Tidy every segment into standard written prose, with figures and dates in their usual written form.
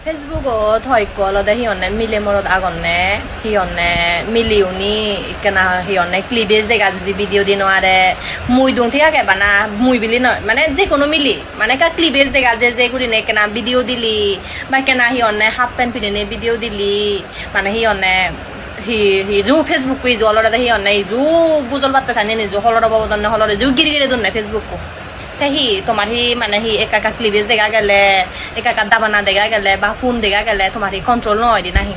페이스북은 더 있고 알아다 히었네 밀레모로 아건네 히었네 밀리오니 있거나 히었네 클리베스 데가지 비디오 디노아레 মুইদুং থেকে বানা মুই বিলি নয় মানে যে কোনো মিলি মানে কা ক্লিবেজ দেখা যে গুরিনে কেনা ভিডিও দিলি বা কেনা হিয়নে হাফ প্যান্ট পিনে ভিডিও দিলি মানে হিয়নে হি জু ফেসবুক কই জু অলরে হিয়নে জু বুজল বাত্তা জানি নি জু হলর বাবদন হলরে জু গিরি গিরি দন ফেসবুক কো হি তোমার হি মানে হি একা ক্লিবেজ দেখা গেলে একা দাবানা দেখা গেলে বা ফোন দেখা গেলে তোমার হি কন্ট্রোল নয় দি নাহি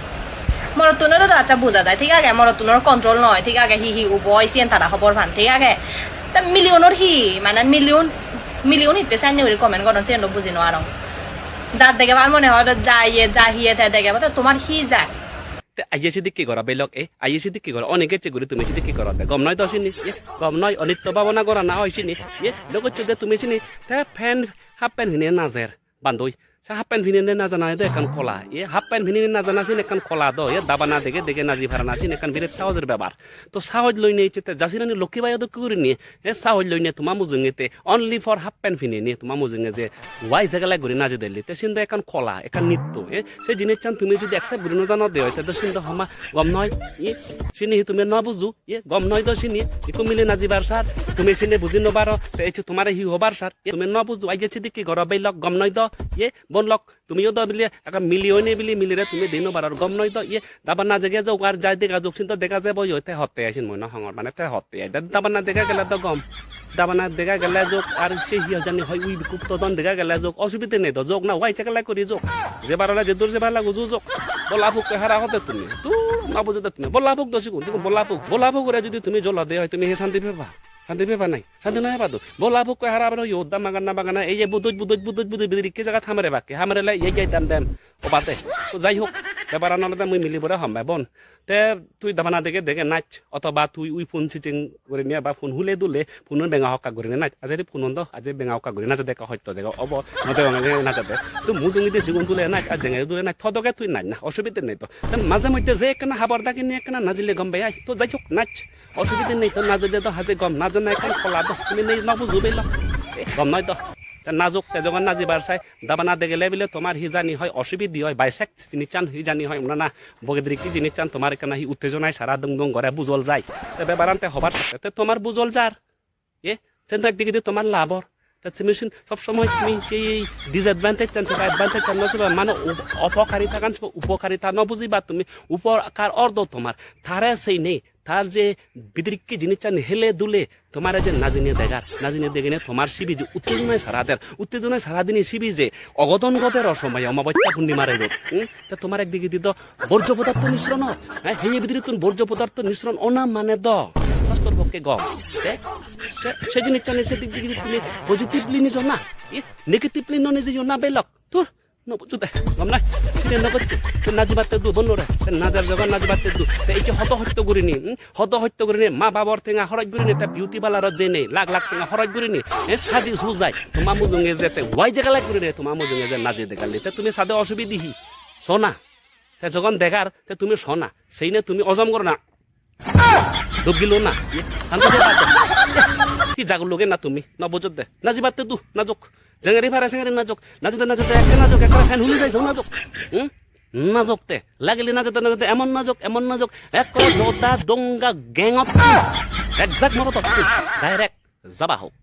মরতুনেরও তো আচ্ছা বোঝা যায় ঠিক আছে মরতুনের কন্ট্রোল নয় ঠিক আছে হি বয় সিয়েন তারা খবর ভান ঠিক আছে তা মিলিয়নের হি মানে মিলিয়ন হিতে সাইন করে কমেন্ট করেন সে বুঝি নো আর যার দেখে আমার মনে হয় যাহিয়ে দেখে তোমার হি যায় আইয়ে সিদি কি করা বেলক আইয়ে সিদি কি করা অনেকে চেগুরি তুমি সিদি কি করা গম নয় দশিনি গম নয় অনিত্য ভাবনা করা না হয়সিনি লোক চুদে তুমি চিনি fan half pant ভিনে নাজের বান্ধই half pant ভিনে না জানা একান কলা হাফ প্যান্ট ভিনে না জানা সিন একান কলা দ দাবা না দেখে নাজি ভাড়া নাসিন একান বিরাট সাহজের ব্যাপার তো সাহজ লই নিয়ে যাসিরানি লক্ষ্মী বাই তো করে নিয়ে সাহজ লই নিয়ে তোমার মুজুঙেতে অনলি ফর হাফ প্যান্ট ভিনে নিয়ে তোমার মুজুঙে যে ওয়াই জায়গায় ঘুরে নাজে দিল্লি তে সিন্ধু একান কলা একান নৃত্য সেই জিনিস চান তুমি যদি একসাথে ঘুরে জানো দেয় তো সিন্ধু হমা গম নয় সিনি তুমি ন বুঝু গম নয় তো সিনি ইকো মিলে নাজিবার সার তুমি সিনে বুঝি নবার তোমার হি হবার সার তুমি ন বুঝু আইয়ে সিদি কি ঘর বেলক গম নয় দ বনলক তুমিও তো বিলি একটা মিলিয়নে বিলি মিলিরে তুমি দিনো বারার গম নয় তো দাবার না জেগে যাও আর যাই দেখা যোগ চিন্তা দেখা যাবো তে হতে আসিন মই না হঙর মানে তে হতে দাবার না দেখা গেলে তো গম দাবার না দেখা গেলে যোগ আর সে হিয়া জানি হয় উই বিকুপ্ত দন দেখা গেলে যোগ অসুবিধা নেই তো যোগ না ওয়াই থেকে করি যোগ যে বারলা যে দূর যে ভালো লাগু যোগ বলাফুক হারা হতে তুমি তো না বুঝতে তুমি বলাফুক দোষী কোন তুমি বলাফুক করে যদি তুমি জল দে হয় তুমি হে শান্তি পেবা শান্তি পেবা নাই শান্তি নাই পাতো বলাফুক কই হারা ইয়োদ্দা মাগানা বাগানা এই যে বুদুজ বিদিকে জায়গা থামারে বাকি হামারে লাই এই যাই দাম ও বাতে তো যাই হোক এবার আনলে মুই মিলিবরে হম্বাই বন তে তুই দাবানা দেখে নাচ অথবা তুই উই ফোন চিচিং করে নিয়ে বা ফোন হুলে দুলে ফোনের বেঙা হকা করে নাচ আজি ফোন আজি বেঙা হকা করে নাচ দেখা হয়তো দেখা অব নতে নাচাতে তো মুজুঙি দিয়ে সিগুন তুলে নাচ আর জেঙে তুলে নাচ থদকে তুই নাচ না অসুবিধা নেই তো মাঝে মধ্যে যে একখানা হাবার দাকে নিয়ে একখানা নাজিলে গম পাই তো যাই হোক নাচ অসুবিধা নেই তো নাজিলে তো হাজে গম না জানা এখন খোলা তো তুমি নেই নবুঝুবেই গম নয় তো নাজুক যখন নাজিবার চাই দাবানা দেখলে বলে তোমার হিজানি হয় অসুবিধি হয় বাইসেক জিনিস চান হিজানি হয় না বগেদ্রি কি জিনিস চান তোমার এখানে উত্তেজনায় সারা দং ঘরে বুঝল যায় তবে বারান্তে হবার সাথে তোমার বুঝল যার সেটা একদিকে দিয়ে তোমার লাভর তুমি সবসময় তুমি সেই ডিসঅ্যাডভান্টেজ চান সেটা অ্যাডভান্টেজ চান না মানে অপকারিতা কান উপকারিতা ন বুঝিবা তুমি উপকার অর্ধ তোমার তারে সেই নেই তার যে বিদ্রিককে জিনিস চান হেলে দুলে তোমার যে নাজিনে দেখে তোমার শিবি যে উত্তেজনায় সারাদিনই শিবি যে অগতন গতের অসময় অমাবস্যা পূর্ণিমারে রোগ তা তোমার একদিকে দিত বর্জ্য পদার্থ মিশ্রণ হেয়ে বিদ্রিক বর্জ্য পদার্থ মিশ্রণ অনা মানে স্বাস্থ্যর পক্ষে গম সে জিনিস চান সেদিক দিকে তুমি পজিটিভলি নিজ না নেগেটিভলি ন নিজে না বেলক তোর নবুঝুদে গম নাই সেটা নগদ নাজিবাতে দু বন্যরে নাজার জগন নাজিবাতে দু এই যে হত হত্যা করিনি মা বাবার টেঙা হরজ করিনি তা বিউটি বালার যে নেই লাখ টেঙা হরজ করিনি সাজি সুজাই তোমার মুজুঙে যেতে ওয়াই জায়গা করিনি তোমার মুজুঙে যে নাজি দেখালি তা তুমি সাদে অসুবিধি শোনা তা যখন দেখার তা তুমি শোনা সেই নিয়ে তুমি অজম করো না দুঃখিল না কি জাগুর লোকে না তুমি না বুঝত দে নাজিবাতে দু নাজক জেঙেরি ফারে সেঙেরি নাজতে একটা ফ্যান হুলি যাইছো নাজকতে লাগিলি নাজতে এমন নাজক এক করে জোদা দঙ্গা গ্যাঙত একজাক মরত ডাইরেক্ট যাবা হোক